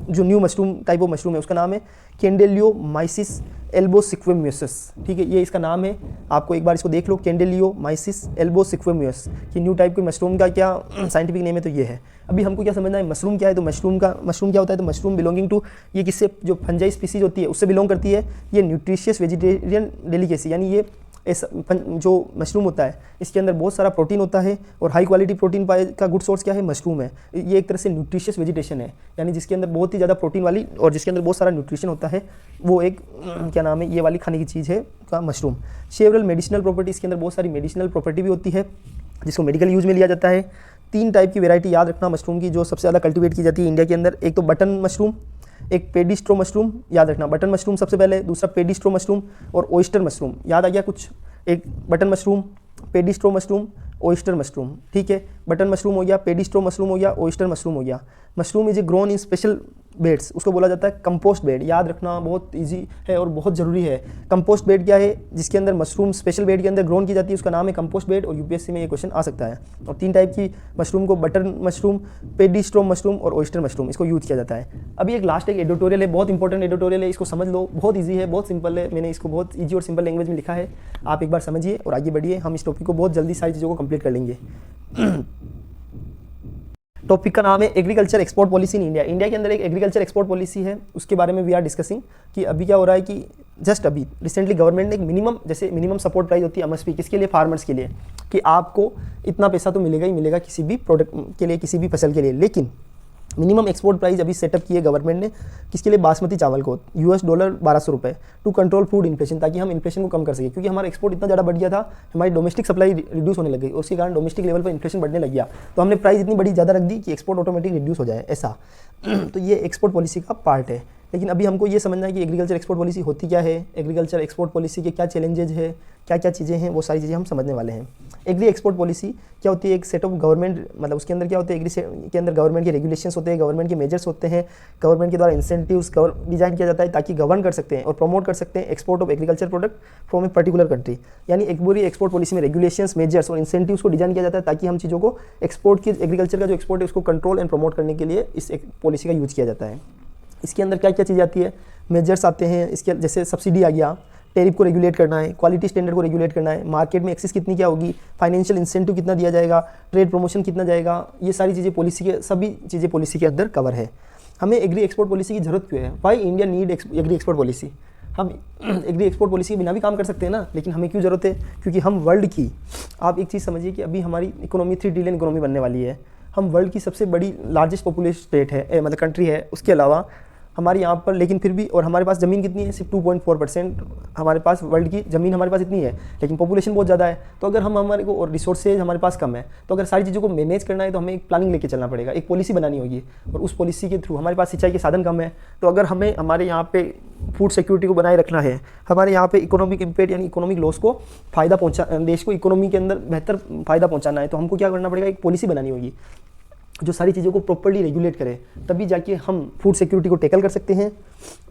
जो new mushroom type of mushroom है उसका नाम है कैंडेलियोमाइसिस एल्बोसिक्वेम्यूसस, ठीक है। ये इसका नाम है, आपको एक बार इसको देख लो, कैंडेलियोमाइसिस एल्बोसिक्वेम्यूस, कि न्यू टाइप की मशरूम का क्या साइंटिफिक नेम है, तो ये है। अभी हमको क्या समझना है, मशरूम क्या है। तो मशरूम क्या होता है, तो मशरूम बिलोंगिंग टू, ये किससे, जो फंजाई स्पीसीज होती है उससे बिलोंग करती है। ये न्यूट्रिशियस वेजिटेरियन डेलिकेसी, यानी ये जो मशरूम होता है इसके अंदर बहुत सारा प्रोटीन होता है और हाई क्वालिटी प्रोटीन पाए का गुड सोर्स क्या है, मशरूम है। ये एक तरह से न्यूट्रिशियस वेजिटेशन है, यानी जिसके अंदर बहुत ही ज़्यादा प्रोटीन वाली और जिसके अंदर बहुत सारा न्यूट्रिशन होता है, वो एक क्या नाम है, ये वाली खाने की चीज़ है का मशरूम। सेवरल मेडिसिनल प्रॉपर्टी, इसके अंदर बहुत सारी मेडिसिनल प्रॉपर्टी भी होती है जिसको मेडिकल यूज़ में लिया जाता है। 3 टाइप की वेराइटी याद रखना मशरूम की जो सबसे ज़्यादा कल्टीवेट की जाती है इंडिया के अंदर। एक तो बटन मशरूम, एक पेडिस्ट्रो मशरूम, याद रखना बटन मशरूम सबसे पहले, दूसरा पेडिस्ट्रो मशरूम और ओइस्टर मशरूम। याद आ गया कुछ, एक button mushroom, paddy straw mushroom, oyster mushroom, ठीक है। बटन मशरूम हो गया, पेडिस्ट्रो मशरूम हो गया, ओइस्टर मशरूम हो गया। Mushroom is a grown in special beds, उसको बोला जाता है कंपोस्ट बेड। याद रखना बहुत इजी है और बहुत ज़रूरी है। कंपोस्ट बेड क्या है, जिसके अंदर मशरूम स्पेशल बेड के अंदर ग्रोन की जाती है, उसका नाम है कंपोस्ट बेड। और यूपीएससी में ये क्वेश्चन आ सकता है। और 3 टाइप की मशरूम को, बटन मशरूम, पेडिस्ट्रो मशरूम और ओइस्टर मशरूम, इसको यूज़ किया जाता है। अभी एक लास्ट एक एडिटोरियल है, बहुत इंपॉर्टेंट एडिटोरियल है, इसको समझ लो, बहुत ईजी है, बहुत सिंपल है। मैंने इसको बहुत ईजी और सिंपल लैंग्वेज में लिखा है, आप एक बार समझिए और आगे बढ़िए। हम इस टॉपिक को बहुत जल्दी सारी चीज़ों को कंप्लीट कर लेंगे। टॉपिक का नाम है agriculture export policy in India. India के अंदर एक एग्रीकल्चर एक्सपोर्ट पॉलिसी है, उसके बारे में वी आर डिस्कसिंग कि अभी क्या हो रहा है कि जस्ट अभी रिसेंटली गवर्नमेंट ने एक मिनिमम, जैसे मिनिमम सपोर्ट प्राइस होती है एमएसपी, किसके लिए, फार्मर्स के लिए, कि आपको इतना पैसा तो मिलेगा ही मिलेगा किसी भी प्रोडक्ट के लिए, किसी भी फसल के लिए। लेकिन मिनिमम एक्सपोर्ट प्राइस अभी सेटअप की है गवर्नमेंट ने, किसके लिए, बासमती चावल को, $12 1200 टू कंट्रोल फूड इन्फ्लेशन, ताकि हम इन्फ्लेशन को कम कर सकें। क्योंकि हमारा एक्सपोर्ट इतना ज़्यादा बढ़ गया था, हमारी डोमेस्टिक सप्लाई रिड्यूस होने लग गई, उसके कारण डोमेस्टिक लेवल पर इन्फ्लेशन बढ़ने लग गया। तो हमने प्राइस इतनी बड़ी ज़्यादा रख दी कि एक्सपोर्ट ऑटोमेटिक रिड्यूस हो जाए, ऐसा। तो ये एक्सपोर्ट पॉलिसी का पार्ट है। लेकिन अभी हमको ये समझना है कि एग्रीकल्चर एक्सपोर्ट पॉलिसी होती क्या है, एग्रीकल्चर एक्सपोर्ट पॉलिसी के क्या चैलेंजेज है, क्या क्या चीज़ें हैं, वो सारी चीज़ें हम समझने वाले हैं। एग्री एक्सपोर्ट पॉलिसी क्या होती है, एक सेट ऑफ गवर्नमेंट, मतलब उसके अंदर क्या होता है, एग्री के अंदर गवर्नमेंट के रेगुलेशंस होते हैं, गवर्नमेंट के मेजर्स होते हैं, गवर्नमेंट के द्वारा इंसेंटिव्स डिजाइन किया जाता है ताकि गवर्न कर सकते हैं और प्रमोट कर सकते हैं export of agriculture product from a particular country. यानी एक पूरी एक्सपोर्ट पॉलिसी में रेगुलेशंस, मेजर्स और इंसेंटिव्स को डिजाइन किया जाता है ताकि हम चीज़ों को एक्सपोर्ट की, एग्रीकल्चर का जो एक्सपोर्ट है उसको कंट्रोल एंड प्रमोट करने के लिए इस पॉलिसी का यूज़ किया जाता है। इसके अंदर क्या क्या चीज़ आती है, मेजर्स आते हैं इसके, जैसे सब्सिडी आ गया, टेरिफ को रेगुलेट करना है, क्वालिटी स्टैंडर्ड को रेगुलेट करना है, मार्केट में एक्सेस कितनी क्या होगी, फाइनेंशियल इंसेंटिव कितना दिया जाएगा, ट्रेड प्रमोशन कितना जाएगा, ये सारी चीज़ें पॉलिसी के सभी चीज़ें पॉलिसी के अंदर कवर है। हमें एग्री एक्सपोर्ट पॉलिसी की जरूरत क्यों है? Why India need agree export policy? हम एग्री एक्सपोर्ट पॉलिसी के बिना भी काम कर सकते हैं ना, लेकिन हमें क्यों ज़रूरत है? क्योंकि हम वर्ल्ड की, आप एक चीज़ समझिए कि अभी हमारी इकोनॉमी 3 ट्रिलियन इकोनॉमी बनने वाली है। हम वर्ल्ड की सबसे बड़ी लार्जेस्ट पॉपुलेशन स्टेट है, मतलब कंट्री है। उसके अलावा हमारे यहाँ पर, लेकिन फिर भी, और हमारे पास ज़मीन कितनी है? सिर्फ 2.4% हमारे पास वर्ल्ड की ज़मीन हमारे पास इतनी है, लेकिन पॉपुलेशन बहुत ज़्यादा है। तो अगर हम हमारे को, और रिसोर्सेज हमारे पास कम है, तो अगर सारी चीज़ों को मैनेज करना है तो हमें एक प्लानिंग लेके चलना पड़ेगा, एक पॉलिसी बनानी होगी। और उस पॉलिसी के थ्रू हमारे पास सिंचाई के साधन कम है, तो अगर हमें हमारे यहाँ पे फूड सिक्योरिटी को बनाए रखना है, हमारे यहाँ पे इकोनॉमिक इम्पैक्ट यानी इकोनॉमिक लॉस को फ़ायदा पहुँचा, देश को इकोनॉमी के अंदर बेहतर फ़ायदा पहुँचाना है, तो हमको क्या करना पड़ेगा? एक पॉलिसी बनानी होगी जो सारी चीज़ों को प्रॉपर्ली रेगुलेट करे, तभी जाके हम फूड सिक्योरिटी को टैकल कर सकते हैं।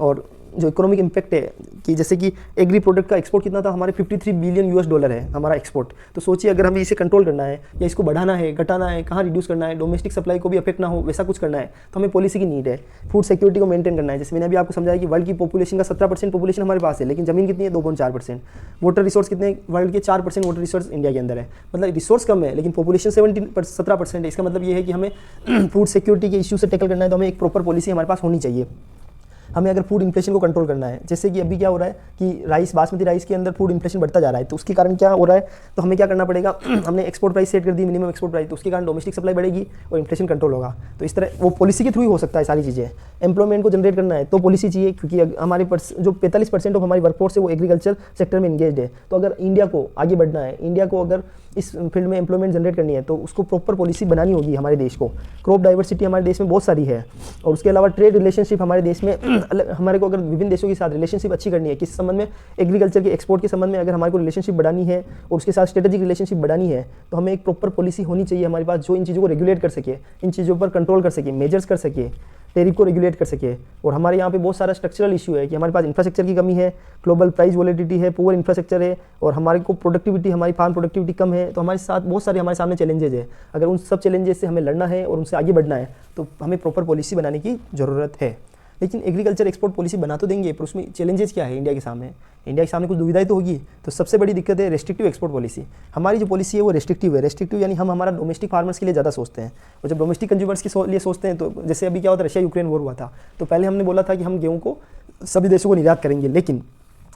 और जो इकोनॉमिक इम्पैक्ट है कि जैसे कि एग्री प्रोडक्ट का एक्सपोर्ट कितना था हमारे, $53 बिलियन है हमारा एक्सपोर्ट। तो सोचिए अगर हमें इसे कंट्रोल करना है या इसको बढ़ाना है, घटाना है, कहाँ रिड्यूस करना है, डोमेस्टिक सप्लाई को भी अफेक्ट ना हो, वैसा कुछ करना है, तो हमें पॉलिसी की नीड है। फूड सिक्योरिटी को मेंटेन करना है। जैसे मैंने अभी आपको समझाया कि वर्ल्ड की पॉपुलेशन का 17% पॉपुलेशन हमारे पास है, लेकिन जमीन कितनी है? 2.4%। वाटर रिसोर्स कितने? वर्ल्ड के 4% वाटर रिसोर्स इंडिया के अंदर है। मतलब रिसोर्स कम है, लेकिन पॉपुलेशन 17% है। इसका मतलब ये है कि हमें फूड सिक्योरिटी के इशू से टैकल करना है, तो हमें एक प्रॉपर पॉलिसी हमारे पास होनी चाहिए। हमें अगर फूड इन्फ्लेशन को कंट्रोल करना है, जैसे कि अभी क्या हो रहा है कि राइस, बासमती राइस के अंदर फूड इन्फ्लेशन बढ़ता जा रहा है, तो उसके कारण क्या हो रहा है? तो हमें क्या करना पड़ेगा? हमने एक्सपोर्ट प्राइस सेट कर दी, मिनिमम एक्सपोर्ट प्राइस, तो उसके कारण डोमेस्टिक सप्लाई बढ़ेगी और इन्फ्लेशन कंट्रोल होगा। तो इस तरह वो पॉलिसी के थ्रू ही हो सकता है सारी चीज़ें। एम्प्लॉयमेंट को जनरेट करना है तो पॉलिसी चाहिए, क्योंकि हमारे जो 45% ऑफ हमारी वर्कफोर्स है वो एग्रीकल्चर सेक्टर में इंगेज है। तो अगर इंडिया को आगे बढ़ना है, इंडिया को अगर इस फील्ड में एम्प्लॉयमेंट जनरेट करनी है, तो उसको प्रॉपर पॉलिसी बनानी होगी हमारे देश को। क्रॉप डाइवर्सिटी हमारे देश में बहुत सारी है, और उसके अलावा ट्रेड रिलेशनशिप हमारे देश में हमारे को अगर विभिन्न देशों के साथ रिलेशनशिप अच्छी करनी है, किस संबंध में? एग्रीकल्चर के एक्सपोर्ट के संबंध में अगर हमारे को रिलेशनशिप बढ़ानी है और उसके साथ स्ट्रेटेजिक रिलेशनशिप बढ़ानी है, तो हमें एक प्रॉपर पॉलिसी होनी चाहिए हमारे पास, जो इन चीज़ों को रेगुलेट कर सके, इन चीज़ों पर कंट्रोल कर सके, मेजर्स कर सके, टेरिफ को रेगुलेट कर सके। और हमारे यहाँ पे बहुत सारा स्ट्रक्चरल इशू है कि हमारे पास इंफ्रास्ट्रक्चर की कमी है, ग्लोबल प्राइस वॉलेटिलिटी है, पुअर इंफ्रास्ट्रक्चर है, और हमारे को प्रोडक्टिविटी, हमारी फार्म प्रोडक्टिविटी कम है। तो हमारे साथ बहुत सारे हमारे सामने चैलेंजेज है। अगर उन सब चैलेंजेस से हमें लड़ना है और उनसे आगे बढ़ना है, तो हमें प्रॉपर पॉलिसी बनाने की ज़रूरत है। लेकिन एग्रीकल्चर एक्सपोर्ट पॉलिसी बना तो देंगे, पर उसमें चैलेंजेस क्या है? इंडिया के सामने कुछ दुविधाएं तो होगी। तो सबसे बड़ी दिक्कत है रेस्ट्रिक्टिव एक्सपोर्ट पॉलिसी। हमारी जो पॉलिसी है वो रेस्ट्रिक्टिव है। रेस्ट्रिक्टिव यानी हम हमारा डोमेस्टिक फार्मर्स के लिए ज़्यादा सोचते हैं, और जब डोमेस्टिक कंज्यूमर्स के लिए सोचते हैं, तो जैसे अभी क्या होता है, रशिया यूक्रेन वॉर हुआ था, तो पहले हमने बोला था कि हम गेहूँ को सभी देशों को निर्यात करेंगे, लेकिन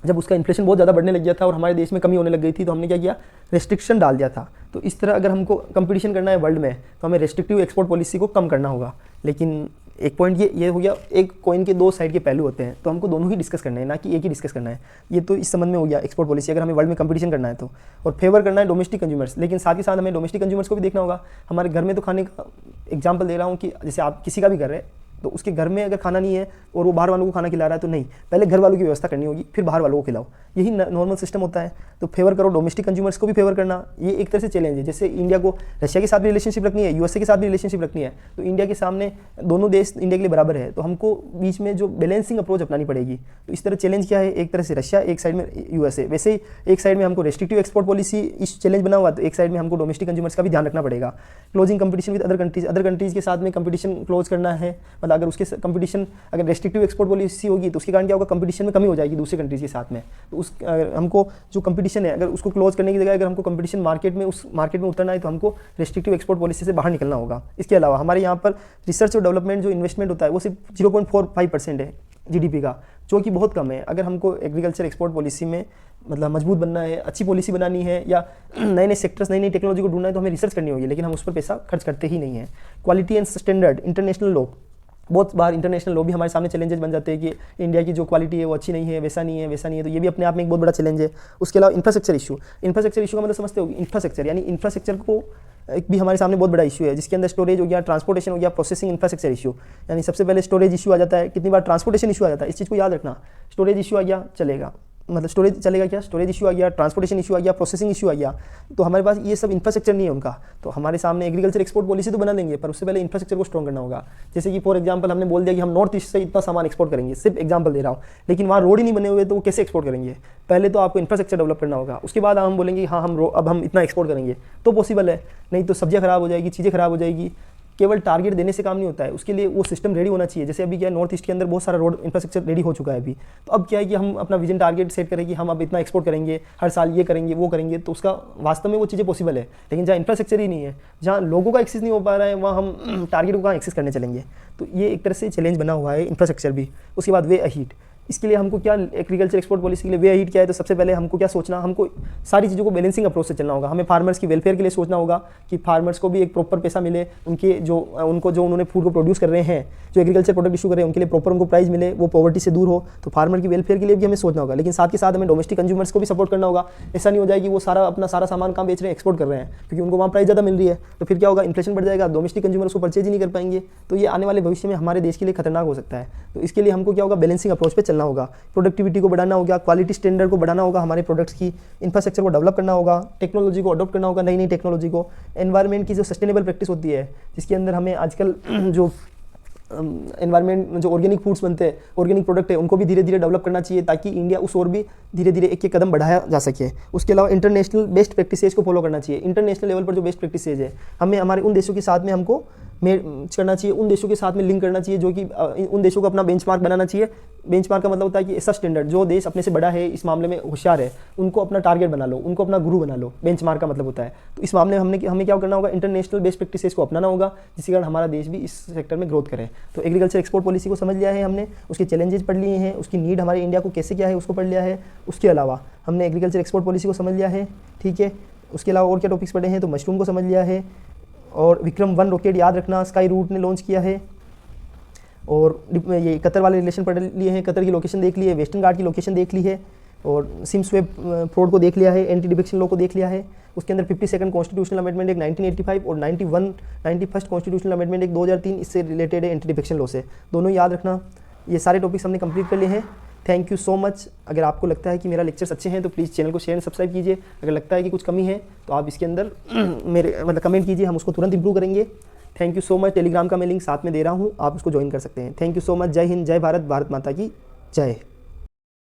जब उसका इन्फ्लेशन बहुत ज़्यादा बढ़ने लग गया था और हमारे देश में कमी होने लग गई थी, तो हमने क्या किया? रेस्ट्रिक्शन डाल दिया था। तो इस तरह अगर हमको कंपटीशन करना है वर्ल्ड में, तो हमें रेस्ट्रिक्टिव एक्सपोर्ट पॉलिसी को कम करना होगा। लेकिन एक पॉइंट ये हो गया, एक कॉइन के 2 साइड के पहलू होते हैं, तो हमको दोनों ही डिस्कस करना है, ना कि एक ही डिस्कस करना है। ये तो इस संबंध में हो गया एक्सपोर्ट पॉलिसी, अगर हमें वर्ल्ड में कंपटीशन करना है तो, और फेवर करना है डोमेस्टिक कंज्यूमर्स। लेकिन साथ ही साथ हमें डोमेस्टिक कंज्यूमर्स को भी देखना होगा। हमारे घर में तो खाने का एग्जाम्पल दे रहा हूँ कि जैसे आप किसी का भी घर है, तो उसके घर में अगर खाना नहीं है और वो बाहर वालों को खाना खिला रहा है, तो नहीं, पहले घर वालों की व्यवस्था करनी होगी, फिर बाहर वालों को खिलाओ। यही नॉर्मल सिस्टम होता है। तो फेवर करो डोमेस्टिक कंज्यूमर्स को भी फेवर करना, ये एक तरह से चैलेंज है। जैसे इंडिया को रशिया के साथ भी रिलेशनशिप रखनी है, यूएसए के साथ भी रिलेशनशिप रखनी है, तो इंडिया के सामने दोनों देश इंडिया के लिए बराबर है, तो हमको बीच में जो बैलेंसिंग अप्रोच अपनानी पड़ेगी। तो इस तरह चैलेंज क्या है? एक तरह से रशिया, एक साइड में यूएसए। वैसे ही एक साइड में हमको रेस्ट्रिक्टिव एक्सपोर्ट पॉलिसी इस चैलेंज बना हुआ, तो एक साइड में हमको डोमेस्टिक कंज्यूमर्स का भी ध्यान रखना पड़ेगा। Closing competition with other countries के साथ में कंपटीशन क्लोज करना है। मतलब अगर उसके कंपटीशन, अगर रेस्ट्रिक्टिव एक्सपोर्ट पॉलिसी होगी, तो उसके कारण क्या होगा? कंपटीशन में कमी हो जाएगी दूसरे कंट्रीज के साथ में। तो उस हमको जो कंपटीशन है, अगर उसको क्लोज करने की जगह अगर हमको कंपटीशन मार्केट में, उस मार्केट में उतरना है, तो हमको रेस्ट्रिक्टिव एक्सपोर्ट पॉलिसी से बाहर निकलना होगा। इसके अलावा हमारे यहाँ पर रिसर्च और डेवलपमेंट जो इन्वेस्टमेंट होता है, वो सिर्फ 0.45% है जीडीपी का, जो कि बहुत कम है। अगर हमको एग्रीकल्चर एक्सपोर्ट पॉलिसी में मतलब मजबूत बनना है, अच्छी पॉलिसी बनानी है, या नए नए सेक्टर्स, नई नई टेक्नोलॉजी को ढूंढना है, तो हमें रिसर्च करनी होगी, लेकिन हम उस पर पैसा खर्च करते ही नहीं है। Quality and standard, international law, बहुत बार इंटरनेशनल लॉ भी हमारे सामने चैलेंजेस बन जाते हैं कि इंडिया की जो क्वालिटी है वो अच्छी नहीं है, वैसा नहीं है, तो ये भी अपने आप में एक बहुत बड़ा चैलेंज है। उसके अलावा इंफ्रास्ट्रक्चर इशू का मतलब समझते होगी, इंफ्रास्ट्रक्चर यानी इंफ्रास्ट्रक्चर को एक भी हमारे सामने बहुत बड़ा इशू है, जिसके अंदर स्टोरेज हो गया, ट्रांसपोर्टेशन हो गया, प्रोसेसिंग इंफ्रास्ट्रक्चर इशू। यानी सबसे पहले स्टोरेज इशू आ जाता है, कितनी बार ट्रांसपोर्टेशन इशू आ जाता है, इस चीज़ को याद रखना। स्टोरेज इशू आ गया चलेगा, मतलब स्टोरेज चलेगा क्या? स्टोरेज इशू आ गया, ट्रांसपोर्टेशन इशू आ गया, प्रोसेसिंग इशू आ गया, तो हमारे पास ये सब इंफ्रास्ट्रक्चर नहीं है उनका। तो हमारे सामने एग्रीकल्चर एक्सपोर्ट पॉलिसी तो बना देंगे, पर उससे पहले इंफ्रास्ट्रक्चर को स्ट्रॉन्ग करना होगा। जैसे कि फॉर एग्जांपल हमने बोल दिया कि हम नॉर्थ ईस्ट से इतना सामान एक्सपोर्ट करेंगे, सिर्फ एग्जांपल दे रहा हूँ, लेकिन वहाँ रोड ही नहीं बने हुए, तो वो कैसे एक्सपोर्ट करेंगे? पहले तो आपको इंफ्रास्ट्रक्चर डेवलप करना होगा, उसके बाद हम बोलेंगे हाँ अब हम इतना एक्सपोर्ट करेंगे, तो पॉसिबल है। नहीं तो सब्जियाँ खराब हो जाएगी, चीज़ें खराब हो जाएगी, केवल टारगेट देने से काम नहीं होता है, उसके लिए वो सिस्टम रेडी होना चाहिए। जैसे अभी क्या है, नॉर्थ ईस्ट के अंदर बहुत सारा रोड इंफ्रास्ट्रक्चर रेडी हो चुका है अभी, तो अब क्या है कि हम अपना विजन टारगेट सेट करें कि हम अब इतना एक्सपोर्ट करेंगे, हर साल ये करेंगे वो करेंगे, तो उसका वास्तव में वो चीज़ें पॉसिबल है। लेकिन जहाँ इंफ्रास्ट्रक्चर ही नहीं है, जहाँ लोगों का एक्सेस नहीं हो पा रहा है, वहाँ हम टारगेट को कहाँ एक्सेस करने चलेंगे। तो ये एक तरह से चैलेंज बना हुआ है इंफ्रास्ट्रक्चर भी। उसके बाद वे अहीड, इसके लिए हमको क्या, एग्रीकल्चर एक्सपोर्ट पॉलिसी के लिए वे अहीड क्या है, तो सबसे पहले हमको क्या सोचना, हमको सारी चीज़ों को बैलेंसिंग अप्रोच से चलना होगा। हमें फार्मर्स की वेलफेयर के लिए सोचना होगा कि फार्मर्स को भी एक प्रॉपर पैसा मिले, उनके जो उन्होंने फूड को प्रोड्यूस कर रहे हैं, जो एग्रीकल्चर प्रोडक्ट इशू कर रहे हैं, उनके लिए प्रॉपर उनको प्राइस मिले, वो पॉवर्टी से दूर हो। तो फार्मर की वेलफेयर के लिए भी हमें सोचना होगा। लेकिन साथ के साथ हमें डोमेस्टिक कंज्यूमर्स को भी सपोर्ट करना होगा। ऐसा नहीं हो जाए कि वो अपना सारा सामान कहाँ बेच रहे हैं, एक्सपोर्ट कर रहे हैं, क्योंकि उनको वहाँ प्राइस ज़्यादा मिल रही है। तो फिर क्या होगा, इन्फ्लेशन बढ़ जाएगा, डोमेस्टिक कंज्यूमर्स को परचेज ही नहीं कर पाएंगे। तो ये आने वाले भविष्य में हमारे देश के लिए खतरनाक हो सकता है। तो इसके लिए हमको क्या होगा, बैलेंसिंग अप्रोच पे चलना होगा। प्रोडक्टिविटी को बढ़ाना होगा, क्वालिटी स्टैंडर्ड को बढ़ाना होगा, हमारे प्रोडक्ट्स की इंफ्रास्ट्रक्चर को डेवलप करना होगा, टेक्नोलॉजी को अडॉप्ट करना होगा, नई नई टेक्नोलॉजी को, एनवायरनमेंट की जो सस्टेनेबल प्रैक्टिस होती है, जिसके अंदर हमें आजकल जो एनवायरनमेंट जो ऑर्गेनिक फूड्स बनते हैं, ऑर्गेनिक प्रोडक्ट है, उनको भी धीरे धीरे डेवलप करना चाहिए, ताकि इंडिया उस ओर भी धीरे धीरे एक एक कदम बढ़ाया जा सके। उसके अलावा इंटरनेशनल बेस्ट प्रैक्टिसेज को फॉलो करना चाहिए। इंटरनेशनल लेवल पर जो बेस्ट प्रैक्टिसेज है, हमें हमारे उन देशों के साथ में हमको करना चाहिए, उन देशों के साथ में लिंक करना चाहिए, जो कि उन देशों को अपना बेंचमार्क बनाना चाहिए। बेंचमार्क का मतलब होता है कि ऐसा स्टैंडर्ड, जो देश अपने से बड़ा है, इस मामले में होशियार है, उनको अपना टारगेट बना लो, उनको अपना गुरु बना लो। बेंचमार्क का मतलब होता है। तो इस मामले में हमें क्या करना होगा, इंटरनेशनल बेस्ट प्रैक्टिसेज को अपनाना होगा, जिसके कारण हमारा देश भी इस सेक्टर में ग्रोथ करे। तो एग्रीकल्चर एक्सपोर्ट पॉलिसी को समझ लिया है हमने, उसके चैलेंजेस पढ़ लिए हैं, उसकी नीड हमारे इंडिया को कैसे क्या है उसको पढ़ लिया है। उसके अलावा हमने एग्रीकल्चर एक्सपोर्ट पॉलिसी को समझ लिया है, ठीक है। उसके अलावा और क्या टॉपिक्स पढ़े हैं, तो मशरूम को समझ लिया है, और विक्रम 1 रॉकेट याद रखना स्काई रूट ने लॉन्च किया है, और ये कतर वाले रिलेशन पढ़ लिए हैं, कतर की लोकेशन देख ली है, वेस्टर्न घाट की लोकेशन देख ली है, और सिमस्वेप फ्रॉड को देख लिया है, एंटी डिफेक्शन लॉ को देख लिया है। उसके अंदर 52nd कॉन्स्टिट्यूशनल अमेंडमेंट एक 1985 और 91st कॉन्स्टिट्यूशनल अमेंडमेंट एक 2003 इससे रिलेटेड है, एंटी डिफेक्शन लॉ से। दोनों याद रखना। ये सारे टॉपिक्स हमने कंप्लीट कर लिए हैं। Thank you so much. अगर आपको लगता है कि मेरा लेक्चर्स अच्छे हैं तो प्लीज़ चैनल को शेयर एंड सब्सक्राइब कीजिए। अगर लगता है कि कुछ कमी है तो आप इसके अंदर मेरे कमेंट कीजिए, हम उसको तुरंत इंप्रूव करेंगे। Thank you so much. Telegram का मैं लिंक साथ में दे रहा हूँ, आप उसको ज्वाइन कर सकते हैं। Thank you so much. जय हिंद, जय भारत, भारत माता की जय।